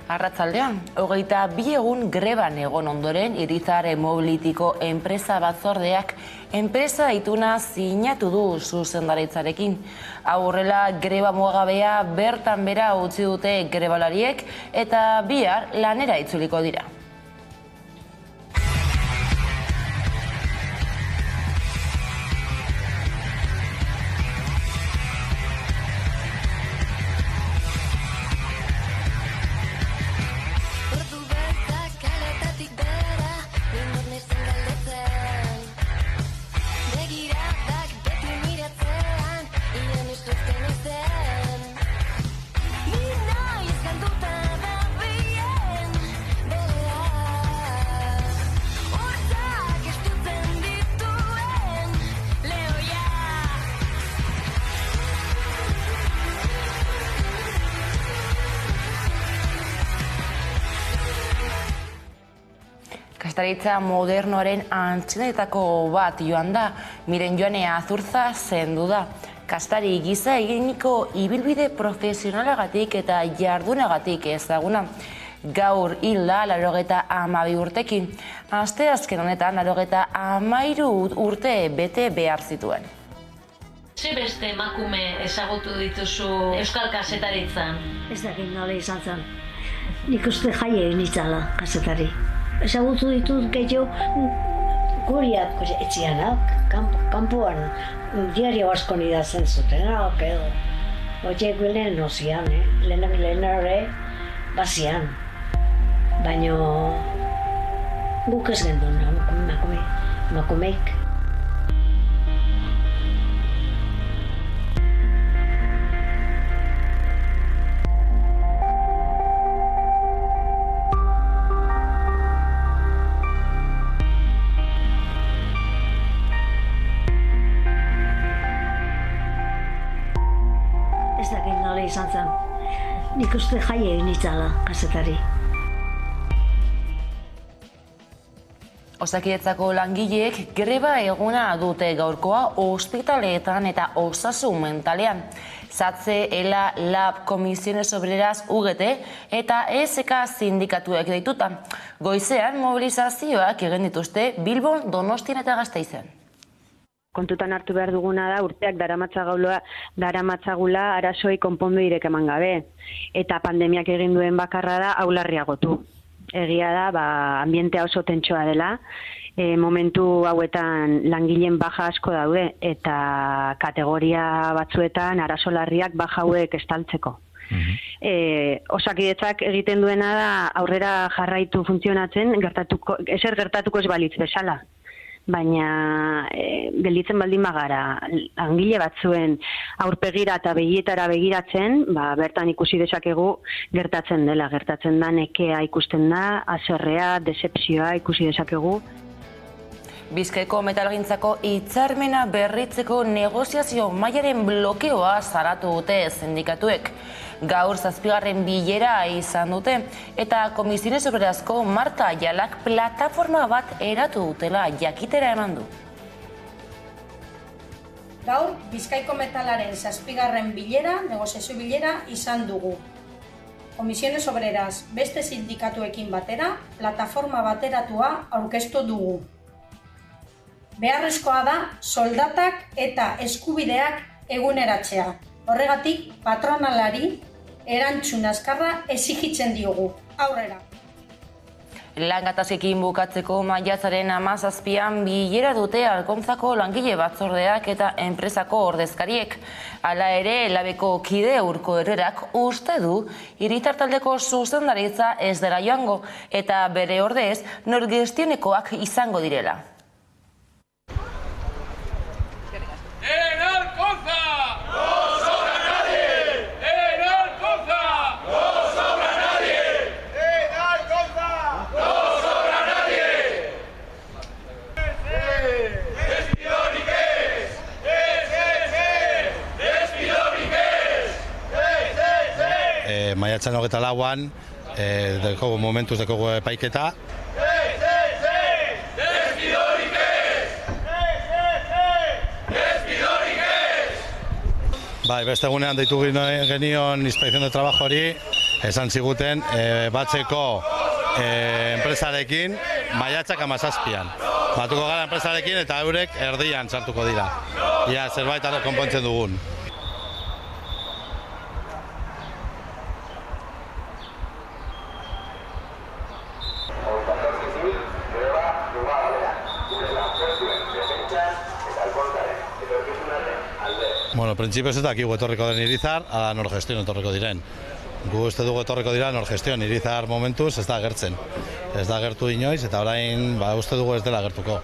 Arratzaldean, 22 egun greban egon ondoren Irizar Mobilitiko enpresa batzordeak enpresa ituna sinatu du zuzendaritzarekin. Aurrela greba mugagabea bertan bera utzi dute grebalariek eta bihar lanera itzuliko dira. Kastaritza modernoaren antzinetako bat joan da, Miren Joane Azurza zendu da. Kastari giza eginiko ibilbide profesionalagatik eta jardunagatik ezaguna. Gaur hilda 92 urtekin. Asteazken honetan 93 urte bete behar zituen. Ze beste emakume ezagutu dituzu euskal kazetaritzan? Ez dakit nola izan zen. Nik uste jaie nitzala kazetari. Ezagutu ditut gehiago guriat etxian, kanpoan diario asko nidatzen zuten, edo. Oiek lehen nozian, lehen hori bazian. Baina guk ez gendun, emakumeik. Ez dakit nola izan zen. Nik uste jaie nitzala kazetari. Osakidetzako langileek greba eguna dute gaurkoa ospitaleetan eta osasun mentalean. Satze, ELA, LAB, Comisiones Obreras, UGT eta ESK sindikatuek deituta. Goizean mobilizazioak egin dituzte Bilbon, Donostian eta Gasteizen. Kontutan hartu behar duguna da urteak daramatzagula arazoei konponbiderik eman gabe. Eta pandemiak egin duen bakarra da aularriagotu. Egia da, ambientea oso tentsoa dela, momentu hauetan langileen baja asko daude eta kategoria batzuetan arazo larriak baja hauek estaltzeko. Osakidetzak egiten duena da aurrera jarraitu funtzionatzen, ezer gertatuko ez balitz bezala. Baina gelditzen baldin bagara langile batzuen aurpegira eta begietara begiratzen, bertan ikusi dezakegu gertatzen dela, gertatzen da nekea ikusten da, haserrea, decepzioa ikusi dezakegu. Bizkaiko metalgintzako hitzarmena berritzeko negoziazio mailaren blokeoa salatu dute sindikatuek. Gaur 7. bilera izan dute eta Comisiones Obrerazko Marta Ayalak plataforma bat eratu dutela jakitera eman du. Gaur Bizkaiko metalaren 7. bilera, negoziazio bilera izan dugu. Comisiones Obreras beste sindikatuekin batera, plataforma bateratua aurkeztu dugu. Beharrezkoa da soldatak eta eskubideak eguneratzea. Horregatik, patronalari erantzun azkarra exigitzen diogu. Aurrera! Lan gatazkekin bukatzeko maiatzaren 17an bilera dute Alkontzako langile batzordeak eta enpresako ordezkariek. Hala ere, labeko kide Urko Herrerak uste du Irizar taldeko zuzendaritza ez dela joango eta bere ordez norgestionekoak izango direla. Maiatzan 24an, momentuz dekogu epaiketa. Bai, beste egunean deitu genion inspección de trabajo hori, esan ziguten batzeko enpresarekin maiatzak 17an. Batuko gara enpresarekin eta eurek erdian sartuko dira. Ia zerbait konpontzen dugun. Bueno, printzipioz ez dakigu etorriko den Irizar, ala Norgestion etorriko diren. Gu uste dugu etorriko dira Norgestion, Irizar momentuz ez da agertzen. Ez da agertu inoiz eta orain uste dugu ez dela agertuko.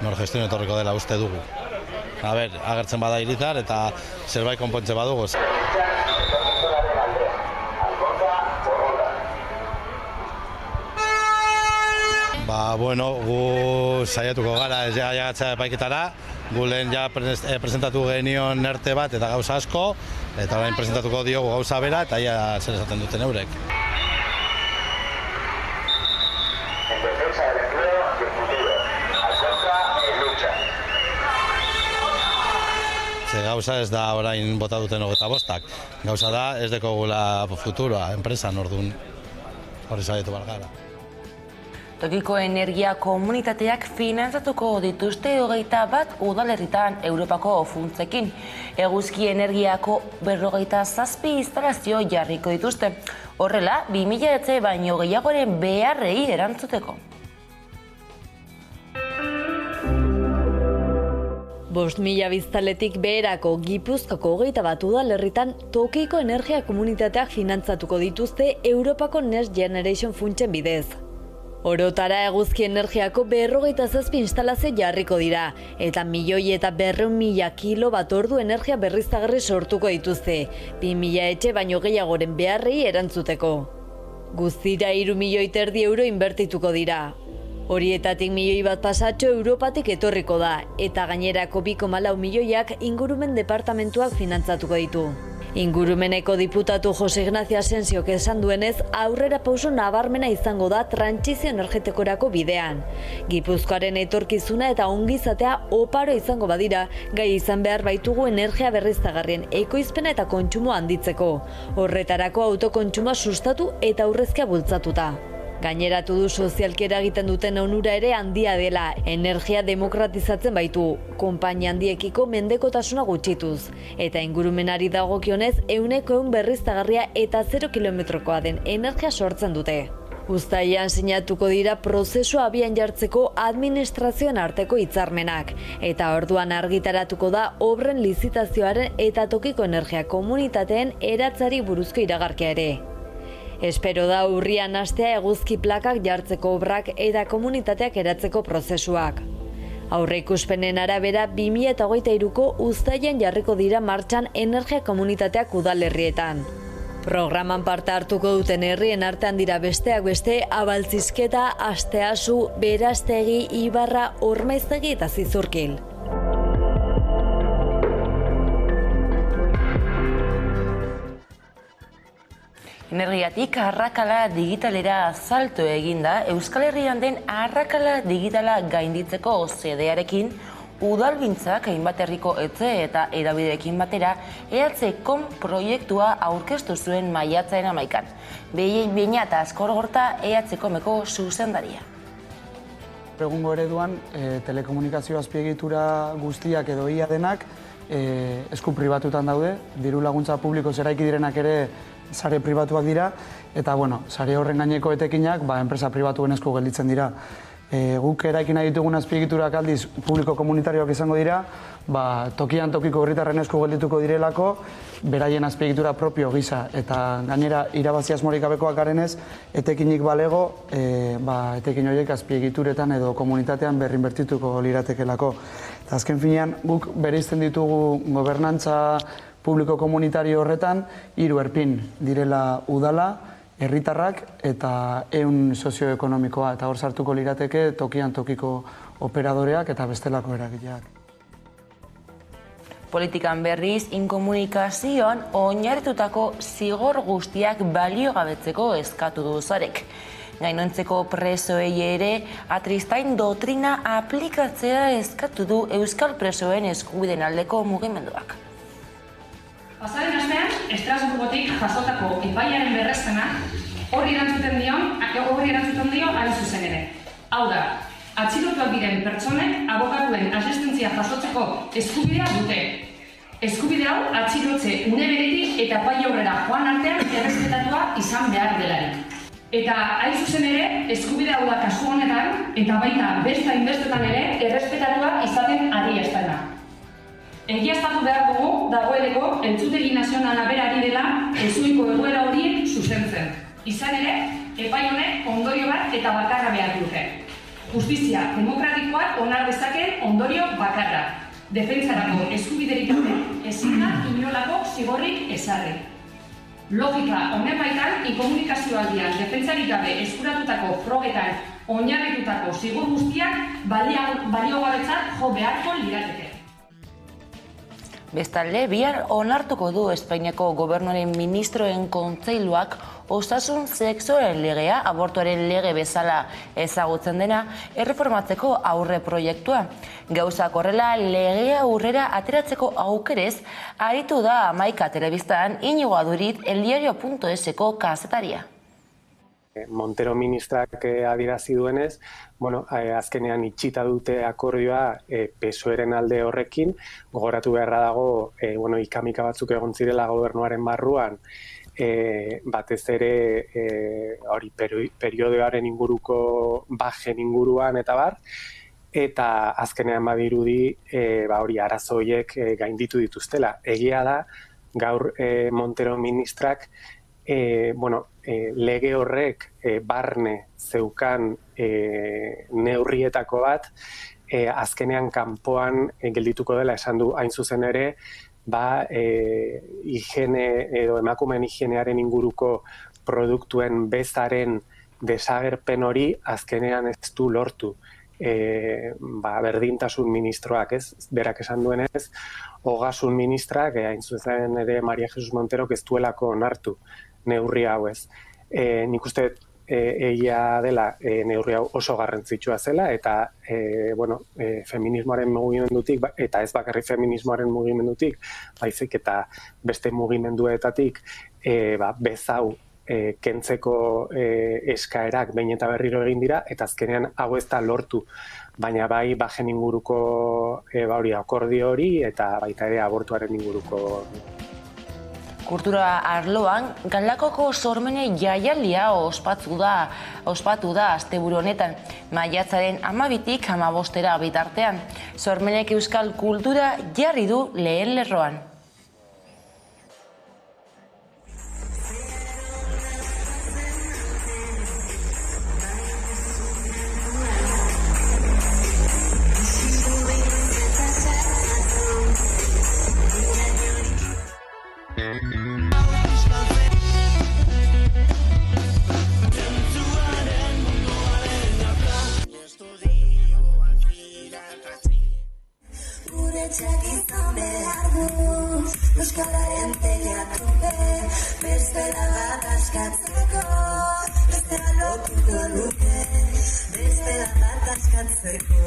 Norgestion etorriko dela uste dugu. A ber, agertzen bada Irizar eta zerbait konpontze badugu. Bueno, gu saiatuko gara ez jagatzea epaiketara. Gu lehen ja presentatu genion erte bat eta gauza asko, eta orain presentatuko diogu gauza bera eta ia zer esaten duten eurek. Ze gauza ez da orain bota duten 25, gauza da ez dekogula futuroa, enpresan orduan hori saiatu behar gara. Tokiko energia komunitateak finantzatuko dituzte 21 udalerritan Europako funtsekin. Eguzki energiako 57 instalazio jarriko dituzte. Horrela, 2000 etxe baino gehiagoren beharrei erantzuteko. 5.000 biztanletik beherako Gipuzkoako 21 udalerritan tokiko energia komunitateak finantzatuko dituzte Europako Next Generation funtsen bidez. Orotara eguzki energiako 57 instalazio jarriko dira, eta 1.200.000 kilowatt-ordu energia berriztagarri sortuko dituzte, 2.000 etxe baino gehiagoren beharrei erantzuteko. Guztira 3.500.000 euro inbertituko dira. Horietatik 1.000.000 pasatxo Europatik etorriko da, eta gainerako 2,4 milioiak ingurumen departamentuak finantzatuko ditu. Ingurumeneko diputatu Jose Ignacio Asensiok esan duenez, aurrera pauso nabarmena izango da trantsizio energetikorako bidean. Gipuzkoaren etorkizuna eta ongizatea oparo izango badira, gai izan behar baitugu energia berriztagarrien ekoizpena eta kontsumo handitzeko. Horretarako autokontsumoa sustatu eta aurrezkia bultzatuta. Gaineratu du sozialki eragiten duten onura ere handia dela, energia demokratizatzen baitu, konpainia handiekiko mendekotasuna gutxituz, eta ingurumenari dagokionez 100% berriztagarria eta 0 kilometrokoa den energia sortzen dute. Uztailean sinatuko dira prozesua abian jartzeko administrazioen arteko hitzarmenak, eta orduan argitaratuko da obren lizitazioaren eta tokiko energia komunitateen eratzari buruzko iragarkia ere. Espero da urrian hastea eguzki plakak jartzeko obrak eta komunitateak eratzeko prozesuak. Aurreikuspenen arabera 2023ko uztailean jarriko dira martxan energia komunitateak udalerrietan. Programan parte hartuko duten herrien artean dira besteak beste Abaltzizketa, Asteasu, Berastegi, Ibarra, Ormaiztegi eta Zizurkil. Energiatik arrakala digitalera salto eginda, Euskal Herrian den arrakala digitala gainditzeko xedearekin, udalgintzak hainbat herriko etxe eta hedabideekin batera EHkom proiektua aurkeztu zuen maiatzaren 11an. Beñat Askorgorta EHkomeko zuzendaria. Egungo ereduan telekomunikazio azpiegitura guztiak edo ia denak esku pribatutan daude, diru laguntza publiko zeraiki direnak ere sare pribatuak dira, eta sare horren gaineko etekinak enpresa pribatuen esku gelditzen dira. Guk eraikin nahi ditugun azpiegiturak aldiz publiko komunitarioak izango dira, tokian tokiko herritarren esku geldituko direlako, beraien azpiegitura propio gisa, eta gainera irabazi asmorik gabekoak garenez, etekinik balego, etekin horiek azpiegituretan edo komunitatean berrinbertituko liratekelako. Eta azken finean, guk bereizten ditugu gobernantza publiko komunitario horretan, 3 erpin direla udala, herritarrak eta ehun sozioekonomikoa, eta hor sartuko lirateke tokian tokiko operadoreak eta bestelako eragileak. Politikan berriz, inkomunikazioan oinarritutako zigor guztiak baliogabetzeko eskatu du Sarek. Gainontzeko presoei ere Atristain doktrina aplikatzea eskatu du Euskal presoen eskubideen aldeko mugimenduak. Pasaren astean, Estrasburgotik jasotako epaiaren berrezpena horri erantzuten dio hain zuzen ere. Hau da, atxilotuak diren pertsonek abokatuen asistentzia jasotzeko eskubidea dute. Eskubide hau atxilotze une beretik eta epai aurrera joan artean errespetatua izan behar delarik. Eta hain zuzen ere, eskubide hau da kasu honetan, eta baita beste hainbestetan ere, errespetatua izaten ari estana. Egiaztatu behar dugu, dagoeneko, entzutegi nazionala bera ari dela, ezuiko egoera horiek zuzentzen. Izan ere, epai honek ondorio bat eta bakarra behar dute. Justizia demokratikoak onar dezaken ondorio bakarra. Defentsarako eskubiderik gabe, ezin da inolako zigorrik ezarri. Logika honen baitan, inkomunikazioaldian defentsarik gabe eskuratutako frogetan oinarritutako zigor guztiak baliogabetzat jo beharko lirateke. Bestalde, bihar onartuko du Espainiako gobernuaren ministroen kontseiluak osasun sexuaren legea, abortuaren lege bezala ezagutzen dena, erreformatzeko aurre proiektua. Gauzak horrela, legea aurrera ateratzeko aukerez, aritu da Hamaika telebistan Iñigo Adurit eldiario.eseko kazetaria. Montero ministrak adierazi duenez, azkenean itxita dute akordioa PSOEren alde horrekin, gogoratu beharra dago, ikamika batzuk egon zirela gobernuaren barruan, batez ere hori periodoaren inguruko bajen inguruan eta bar, eta azkenean badirudi hori arazo horiek gainditu dituztela. Egia da, gaur Montero ministrak lege horrek barne zeukan neurrietako bat, azkenean kanpoan geldituko dela esan du hain zuzen ere, higiene edo emakumeen higienearen inguruko produktuen bezaren desagerpen hori azkenean ez du lortu. Berdintasun ministroak, berak esan duenez, ogasun ministrak, hain zuzen ere Maria Jesus Monterok ez duelako onartu neurri hau ez. Nik uste egia dela neurri hau oso garrantzitsua zela eta feminismoaren mugimendutik, eta ez bakarrik feminismoaren mugimendutik, baizik eta beste mugimenduetatik bezau kentzeko eskaerak behin eta berriro egin dira, eta azkenean hau ez da lortu, baina bai bajen inguruko akordio hori eta baita ere abortuaren inguruko. Kultura arloan, Galdakoko sormene jaialdia ospatu da asteburu honetan, maiatzaren 12-tik 15 bitartean. Sormenek euskal kultura jarri du lehen lerroan. Euskararen teilatupe, bestela bat askatzeko, bestela lotuko luke, bestela bat askatzeko.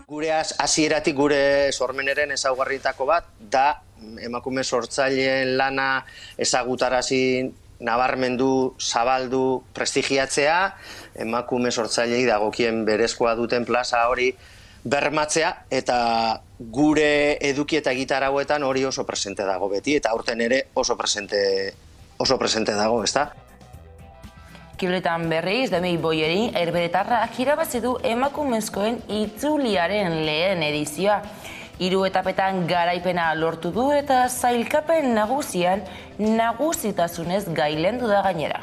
Gure hasieratik gure sormeneren ezaugarrietako bat da emakume sortzaileen lana ezagutarazi, nabarmendu, zabaldu, prestigiatzea, emakume sortzaileei dagokien berezkoa duten plaza hori bermatzea, eta gure eduki eta gitarauetan hori oso presente dago beti, eta aurten ere oso presente dago, ezta? Kiroletan berriz, Demi Boyerin, erberetarrak irabazi du emakumezkoen itzuliaren lehen edizioa. 3 etapetan garaipena lortu du eta sailkapen nagusian nagusitasunez gailendu da gainera.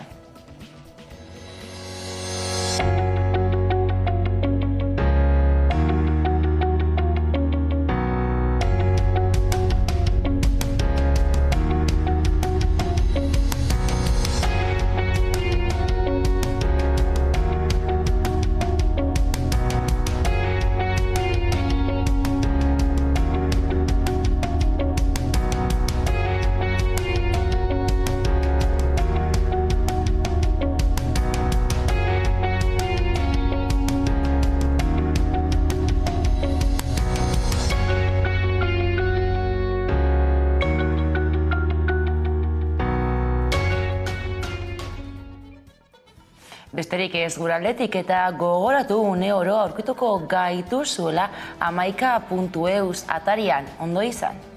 Besterik ez gure aldetik eta gogoratu une oro aurkituko gaituzuela 11.eus atarian. Ondo izan.